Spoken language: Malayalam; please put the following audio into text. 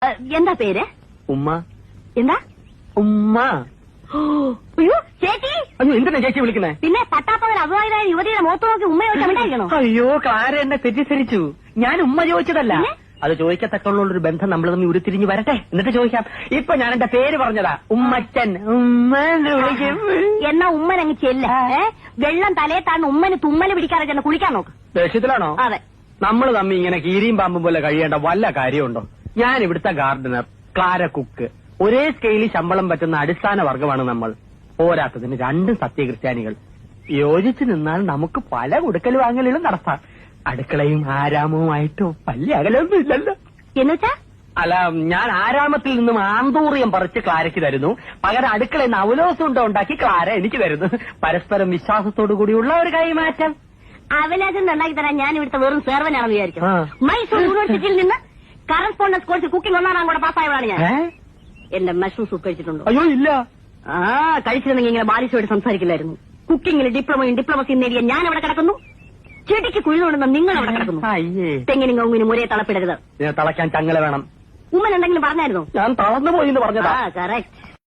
എന്താ പേര്? ഉമ്മ. എന്താ? ഉമ്മ. അയ്യോ ചേച്ചി. അയ്യോ എന്തിനാ ചേച്ചി വിളിക്കുന്നേ? പിന്നെ പട്ടാപ്പകൽ അഭിമാനായ യുവതിയുടെ മുഖത്ത് നോക്കി ഉമ്മ ചോദിച്ചാണോ? അയ്യോ ക്ലാര എന്നെ തെറ്റിദ്ധരിച്ചു. ഞാൻ ഉമ്മ ചോദിച്ചതല്ല. അത് ചോദിക്കത്തക്കുള്ള ഒരു ബന്ധം നമ്മൾ തമ്മിൽ ഉരുത്തിരിഞ്ഞ് വരട്ടെ, എന്നിട്ട് ചോദിക്കാം. ഇപ്പൊ ഞാൻ എന്റെ പേര് പറഞ്ഞതാ, ഉമ്മച്ചൻ. ഉമ്മന്ന് വിളിക്കും. എന്നാ ഉമ്മൻ അങ്ങ് ചെല്ല. വെള്ളം തലയെ താഴ്ന്ന് ഉമ്മന് തുമ്മല് പിടിക്കാതെ ചെന്ന് കുളിക്കാൻ നോക്ക്. ദേഷ്യത്തിലാണോ? അതെ. നമ്മൾ തമ്മിൽ ഇങ്ങനെ കീരിയും പാമ്പും പോലെ കഴിയേണ്ട വല്ല കാര്യമുണ്ടോ? ഞാൻ ഇവിടുത്തെ ഗാർഡനർ, ക്ലാര കുക്ക്. ഒരേ സ്കെയിലിൽ ശമ്പളം പറ്റുന്ന അടിസ്ഥാന വർഗമാണ് നമ്മൾ. പോരാത്തതിന് രണ്ടും സത്യക്രിസ്ത്യാനികൾ. യോജിച്ചു നിന്നാൽ നമുക്ക് പല കൊടുക്കൽ വാങ്ങലുകളും നടത്താം. അടുക്കളയും ആരാമവുമായിട്ടോ വലിയ അകലൊന്നും ഇല്ലല്ലോ. എന്നുവെച്ചാ? അല്ല, ഞാൻ ആരാമത്തിൽ നിന്നും ആന്തൂറിയം പറിച്ച് ക്ലാരയ്ക്ക് തരുന്നു, പകരം അടുക്കളയിൽ നിന്ന് അവലോസം ഉണ്ടോ ഉണ്ടാക്കി ക്ലാര എനിക്ക് തരുന്നു. പരസ്പരം വിശ്വാസത്തോടു കൂടിയുള്ള ഒരു കൈമാറ്റം. അവലാസം ഉണ്ടാക്കി തരാൻ ഞാൻ ഇവിടുത്തെ വെറും സേർവനാണെന്ന് വിചാരിക്കും. മൈസൂർ യൂണിവേഴ്സിറ്റിയിൽ നിന്ന് കറസ്പോണ്ടൻസ് കോഴ്സ് കുക്കിംഗ് 1-ാം കൂടെ പാസ്സായവളാണ് ഞാൻ. എന്റെ മഷ്റൂം സൂപ്പ് കഴിച്ചിട്ടുണ്ടോ? അയ്യോ ഇല്ല. കഴിച്ചിരുന്നെങ്കിൽ ഇങ്ങനെ ബാലിശോട് സംസാരിക്കില്ലായിരുന്നു. കുക്കിംഗിൽ ഡിപ്ലോമയും നേടിയ ഞാൻ അവിടെ കിടക്കുന്നു. ചെടിക്ക് കുഴിതുകൊണ്ടുന്ന നിങ്ങൾ അവിടെ കിടക്കുന്നു. തെങ്ങിനും കവുങ്ങിനും ഒരേ തളപ്പിടരുത്. തിളയ്ക്കാൻ ചങ്ങല വേണം. ഉമ്മൻ എന്തെങ്കിലും പറഞ്ഞായിരുന്നോ? ഞാൻ തളർന്നു പോയി എന്ന് പറഞ്ഞതാ. കറക്റ്റ്.